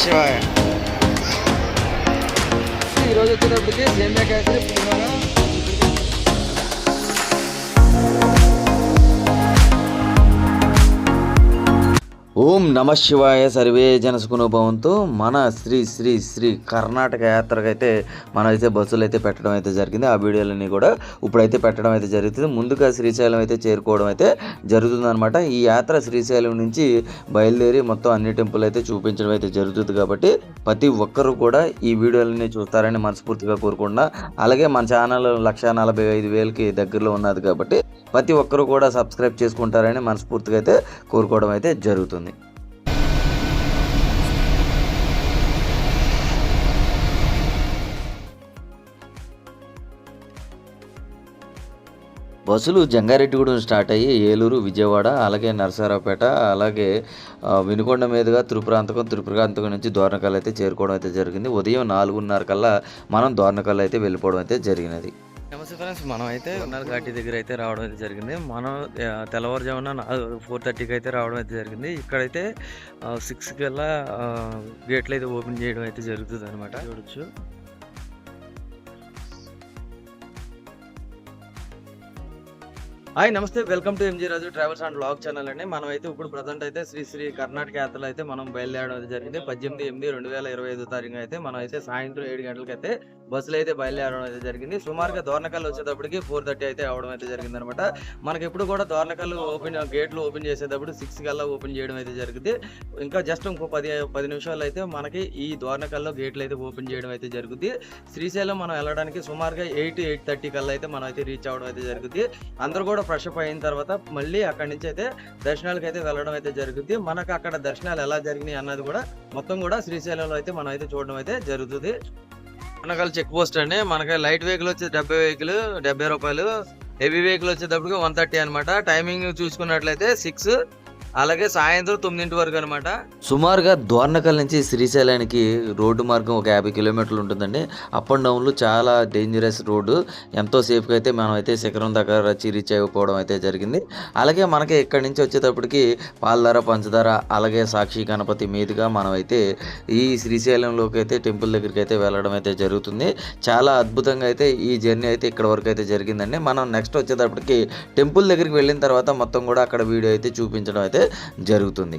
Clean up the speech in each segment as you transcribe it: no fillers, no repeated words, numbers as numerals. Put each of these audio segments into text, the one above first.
శివాయ. ఈరోజు వచ్చేటప్పటికి సేమియా కేసరి పులిహోర. ఓం నమ శివాయ. సర్వే జనసుకును భవంతు. మన శ్రీ శ్రీ శ్రీ కర్ణాటక యాత్రకైతే మనమైతే బస్సులు అయితే పెట్టడం అయితే జరిగింది. ఆ వీడియోలన్నీ కూడా ఇప్పుడైతే పెట్టడం అయితే జరుగుతుంది. ముందుగా శ్రీశైలం అయితే చేరుకోవడం అయితే జరుగుతుందన్నమాట. ఈ యాత్ర శ్రీశైలం నుంచి బయలుదేరి మొత్తం అన్ని టెంపుల్ అయితే చూపించడం అయితే జరుగుతుంది. కాబట్టి ప్రతి ఒక్కరు కూడా ఈ వీడియోలన్నీ చూస్తారని మనస్ఫూర్తిగా కోరుకుంటున్నా. అలాగే మన ఛానల్ 145,000కి దగ్గరలో ఉన్నది కాబట్టి ప్రతి ఒక్కరు కూడా సబ్స్క్రైబ్ చేసుకుంటారని మనస్ఫూర్తిగా అయితే కోరుకోవడం అయితే జరుగుతుంది. బస్సులు జంగారెడ్డిగూడెం స్టార్ట్ అయ్యి ఏలూరు, విజయవాడ, అలాగే నరసరావుపేట, అలాగే వినుకొండ మీదుగా త్రిపురాంతకం నుంచి దోర్నకల్ అయితే చేరుకోవడం అయితే జరిగింది. ఉదయం 4:30 కల్లా మనం దోర్నకల్ అయితే వెళ్ళిపోవడం అయితే జరిగినది. నమస్తే ఫ్రెండ్స్, మనం అయితే ఘాటి దగ్గర అయితే రావడం అయితే జరిగింది. మనం తెల్లవారుజామున 4:30కి అయితే రావడం అయితే జరిగింది. ఇక్కడైతే 6 కల్లా గేట్లు అయితే ఓపెన్ చేయడం అయితే జరుగుతుంది అనమాట. చూడొచ్చు. హాయ్, నమస్తే, welcome to MG Raju travels and vlog channel అండి. మనం అయితే ఇప్పుడు ప్రజెంట్ అయితే శ్రీ శ్రీ కర్ణాటక యాత్రలో అయితే మనం బయలుదేరడం అయితే జరిగింది. 18/8/2025 తారీఖున అయితే మనం అయితే సాయంత్రం 7 గంటలకి అయితే బస్సులు అయితే బయలుదేరడం అయితే జరిగింది. సుమారుగా దోర్నకల్ వచ్చేటప్పటికి 4:30 అయితే అవడం అయితే జరిగింది అనమాట. మనకి ఎప్పుడు కూడా దోర్నకల్ గేట్లు ఓపెన్ చేసేటప్పుడు 6 కల్లా ఓపెన్ చేయడం అయితే జరిగింది. ఇంకా జస్ట్ ఇంకో 10 నిమిషాలు అయితే మనకి ఈ దోర్నకల్లో గేట్లు అయితే ఓపెన్ చేయడం అయితే జరుగుతుంది. శ్రీశైలం మనం వెళ్ళడానికి సుమారుగా 8:30 కల్లా అయితే మనం అయితే రీచ్ అవడం అయితే జరుగుతుంది. అందరూ కూడా ఫ్రెష్ అప్ అయిన తర్వాత మళ్ళీ అక్కడి నుంచి అయితే దర్శనాలకు అయితే వెళ్ళడం అయితే జరుగుతుంది. మనకు అక్కడ దర్శనాలు ఎలా జరిగినాయి అన్నది కూడా మొత్తం కూడా శ్రీశైలంలో అయితే మనం అయితే చూడడం అయితే జరుగుతుంది. దోర్నకల్ చెక్ పోస్ట్ అండి. మనకి లైట్ వెహికల్ వచ్చి 70 రూపాయలు, హెవీ వెహికల్ వచ్చేటప్పటికి 130 అనమాట. టైమింగ్ చూసుకున్నట్లయితే 6, అలాగే సాయంత్రం 9 వరకు అనమాట. సుమారుగా దోర్నకల్ నుంచి శ్రీశైలానికి రోడ్డు మార్గం ఒక 50 కిలోమీటర్లు ఉంటుందండి. అప్ అండ్ డౌన్లు చాలా డేంజరస్ రోడ్డు. ఎంతో సేఫ్గా అయితే మనం అయితే శిఖరం దగ్గర రీచ్ అయిపోవడం అయితే జరిగింది. అలాగే మనకి ఇక్కడి నుంచి వచ్చేటప్పటికి పాలధార, పంచదార, అలాగే సాక్షి గణపతి మీదుగా మనం అయితే ఈ శ్రీశైలంలోకి అయితే టెంపుల్ దగ్గరికి అయితే వెళ్ళడం అయితే జరుగుతుంది. చాలా అద్భుతంగా అయితే ఈ జర్నీ అయితే ఇక్కడ వరకు అయితే జరిగిందండి. మనం నెక్స్ట్ వచ్చేటప్పటికి టెంపుల్ దగ్గరికి వెళ్ళిన తర్వాత మొత్తం కూడా అక్కడ వీడియో అయితే చూపించడం అయితే జరుగుతుంది.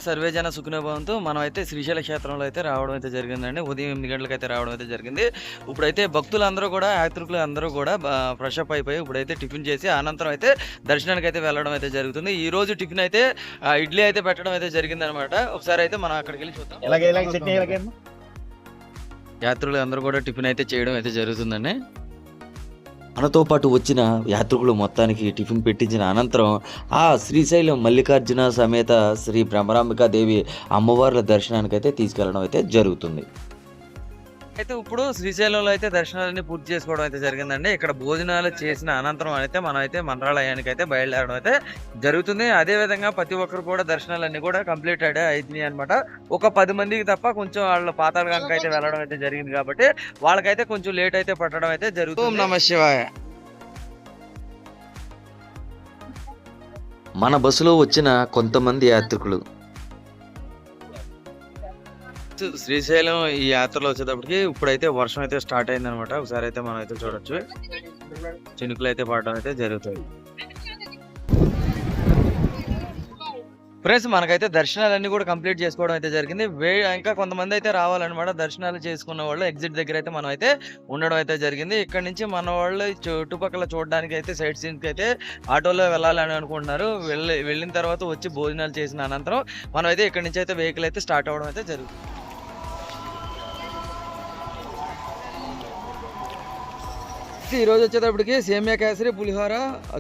సర్వే జన సుఖినో భవంతు. మనం అయితే శ్రీశైల క్షేత్రంలో అయితే రావడం అయితే జరిగిందండి. ఉదయం 8 గంటలకు అయితే రావడం అయితే జరిగింది. ఇప్పుడైతే భక్తులందరూ కూడా, యాత్రికులు అందరూ కూడా ఫ్రెష్ అప్ అయిపోయి ఇప్పుడైతే టిఫిన్ చేసి అనంతరం అయితే దర్శనానికి అయితే వెళ్ళడం అయితే జరుగుతుంది. ఈ రోజు టిఫిన్ అయితే ఇడ్లీ అయితే పెట్టడం అయితే జరిగింది అనమాట. ఒకసారి అయితే మనం అక్కడికి వెళ్ళి చూద్దాం. యాత్రికులు అందరూ కూడా టిఫిన్ అయితే చేయడం అయితే జరుగుతుందండి. మనతో పాటు వచ్చిన యాత్రికులు మొత్తానికి టిఫిన్ పెట్టించిన అనంతరం ఆ శ్రీశైలం మల్లికార్జున సమేత శ్రీ బ్రహ్మరాంబికాదేవి అమ్మవార్ల దర్శనానికి అయితే తీసుకెళ్లడం అయితే జరుగుతుంది. అయితే ఇప్పుడు శ్రీశైలంలో అయితే దర్శనాలన్నీ పూర్తి చేసుకోవడం అయితే జరిగిందండి. ఇక్కడ భోజనాలు చేసిన అనంతరం అయితే మనం అయితే మంత్రాలయానికి అయితే బయలుదేరడం అయితే జరుగుతుంది. అదే విధంగా ప్రతి ఒక్కరు కూడా దర్శనాలన్నీ కూడా కంప్లీట్ అయినాయి అనమాట. ఒక 10 మందికి తప్ప కొంచెం వాళ్ళ పాతాళగంగకి అయితే వెళ్ళడం అయితే జరిగింది కాబట్టి వాళ్ళకైతే కొంచెం లేట్ అయితే పట్టడం అయితే జరుగుతుంది. ఓం నమ శివాయ. మన బస్సులో వచ్చిన కొంతమంది యాత్రికులు శ్రీశైలం ఈ యాత్రలో వచ్చేటప్పటికి ఇప్పుడైతే వర్షం అయితే స్టార్ట్ అయింది అనమాట. ఒకసారి అయితే మనం అయితే చూడొచ్చు, చినుకులు అయితే పడడం అయితే జరుగుతుంది. ఫ్రెండ్స్, మనకైతే దర్శనాలన్నీ కూడా కంప్లీట్ చేసుకోవడం అయితే జరిగింది. ఇంకా కొంతమంది అయితే రావాలన్నమాట. దర్శనాలు చేసుకున్న వాళ్ళు ఎగ్జిట్ దగ్గర అయితే మనం అయితే ఉండడం అయితే జరిగింది. ఇక్కడ నుంచి మన వాళ్ళు చుట్టుపక్కల చూడడానికి అయితే సైట్ సీన్కి అయితే ఆటోలో వెళ్ళాలని అనుకుంటున్నారు. వెళ్ళిన తర్వాత వచ్చి భోజనాలు చేసిన అనంతరం మనం అయితే ఇక్కడ నుంచి అయితే వెహికల్ అయితే స్టార్ట్ అవ్వడం అయితే జరుగుతుంది. ఈరోజు వచ్చేటప్పటికి సేమియా కేసరి, పులిహోర,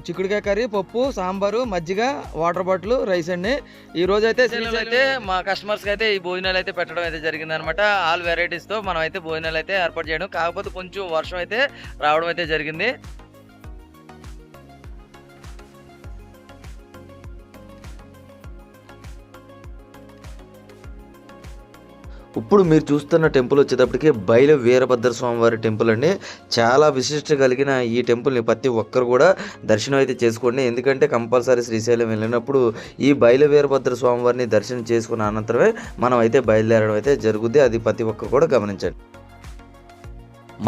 చిక్కుడుకాయ కర్రీ, పప్పు, సాంబారు, మజ్జిగ, వాటర్ బాటిల్, రైస్ అండి. ఈ రోజు అయితే మా కస్టమర్స్ కి అయితే ఈ భోజనాలు అయితే పెట్టడం అయితే జరిగింది అనమాట. ఆల్ వెరైటీస్ తో మనం అయితే భోజనాలు అయితే ఏర్పాటు చేయడం, కాకపోతే కొంచెం వర్షం అయితే రావడం అయితే జరిగింది. ఇప్పుడు మీరు చూస్తున్న టెంపుల్ వచ్చేటప్పటికి బయలు వీరభద్ర స్వామివారి టెంపుల్ అండి. చాలా విశిష్ట కలిగిన ఈ టెంపుల్ని ప్రతి ఒక్కరు కూడా దర్శనం అయితే చేసుకోండి. ఎందుకంటే కంపల్సరీ శ్రీశైలం వెళ్ళినప్పుడు ఈ బయలు వీరభద్ర స్వామివారిని దర్శనం చేసుకున్న అనంతరమే మనం అయితే బయలుదేరడం అయితే జరుగుద్ది. అది ప్రతి ఒక్కరు కూడా గమనించండి.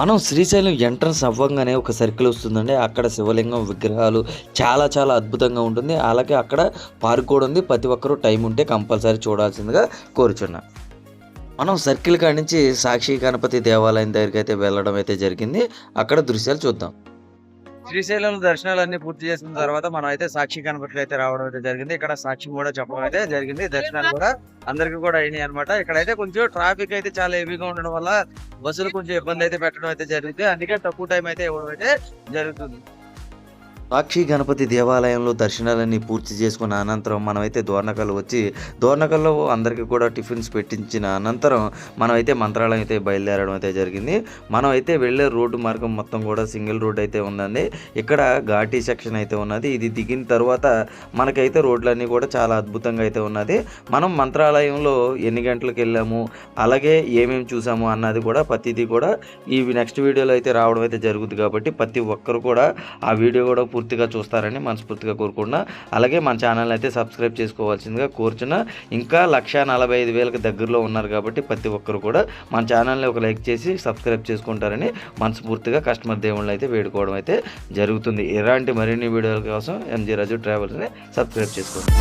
మనం శ్రీశైలం ఎంట్రన్స్ అవ్వంగానే ఒక సర్కిల్ వస్తుందండి. అక్కడ శివలింగం విగ్రహాలు చాలా చాలా అద్భుతంగా ఉంటుంది. అలాగే అక్కడ పార్క్ కూడా ఉంది. ప్రతి ఒక్కరూ టైం ఉంటే కంపల్సరీ చూడాల్సిందిగా కోరుచున్నా. మనం సర్కిల్ కాడి నుంచి సాక్షి గణపతి దేవాలయం దగ్గరికి అయితే వెళ్ళడం అయితే జరిగింది. అక్కడ దృశ్యాలు చూద్దాం. శ్రీశైలం దర్శనాలన్నీ పూర్తి చేసిన తర్వాత మనం అయితే సాక్షి గణపతికి అయితే రావడం అయితే జరిగింది. ఇక్కడ సాక్షి కూడా చెప్పడం అయితే జరిగింది. దర్శనాలు కూడా అందరికి కూడా అయినాయి అనమాట. ఇక్కడైతే కొంచెం ట్రాఫిక్ అయితే చాలా హెవీగా ఉండడం వల్ల బస్సులు కొంచెం ఇబ్బంది అయితే పెట్టడం అయితే జరిగింది. అందుకే తక్కువ టైం అయితే ఇవ్వడం అయితే జరుగుతుంది. సాక్షి గణపతి దేవాలయంలో దర్శనాలన్నీ పూర్తి చేసుకున్న అనంతరం మనమైతే దోర్నకల్ వచ్చి దోర్నకల్లో అందరికీ కూడా టిఫిన్స్ పెట్టించిన అనంతరం మనమైతే మంత్రాలయం అయితే బయలుదేరడం అయితే జరిగింది. మనం అయితే వెళ్ళే రోడ్డు మార్గం మొత్తం కూడా సింగిల్ రోడ్ అయితే ఉందండి. ఇక్కడ ఘాటీ సెక్షన్ అయితే ఉన్నది. ఇది దిగిన తర్వాత మనకైతే రోడ్లన్నీ కూడా చాలా అద్భుతంగా అయితే ఉన్నది. మనం మంత్రాలయంలో ఎన్ని గంటలకు వెళ్ళాము, అలాగే ఏమేమి చూసాము అన్నది కూడా ప్రతిదీ కూడా ఈ నెక్స్ట్ వీడియోలో అయితే రావడం అయితే జరుగుతుంది. కాబట్టి ప్రతి ఒక్కరు కూడా ఆ వీడియో కూడా పూర్తిగా చూస్తారని మనస్ఫూర్తిగా కోరుకున్నా. అలాగే మన ఛానల్ అయితే సబ్స్క్రైబ్ చేసుకోవాల్సిందిగా కోరుచున్నా. ఇంకా 145,000కి దగ్గరలో ఉన్నారు కాబట్టి ప్రతి ఒక్కరు కూడా మన ఛానల్ని ఒక లైక్ చేసి సబ్స్క్రైబ్ చేసుకుంటారని మనస్ఫూర్తిగా కస్టమర్ దేవుళ్ళు అయితే వేడుకోవడం అయితే జరుగుతుంది. ఇలాంటి మరిన్ని వీడియోల కోసం ఎంజీ రాజు ట్రావెల్స్ని సబ్స్క్రైబ్ చేసుకోండి.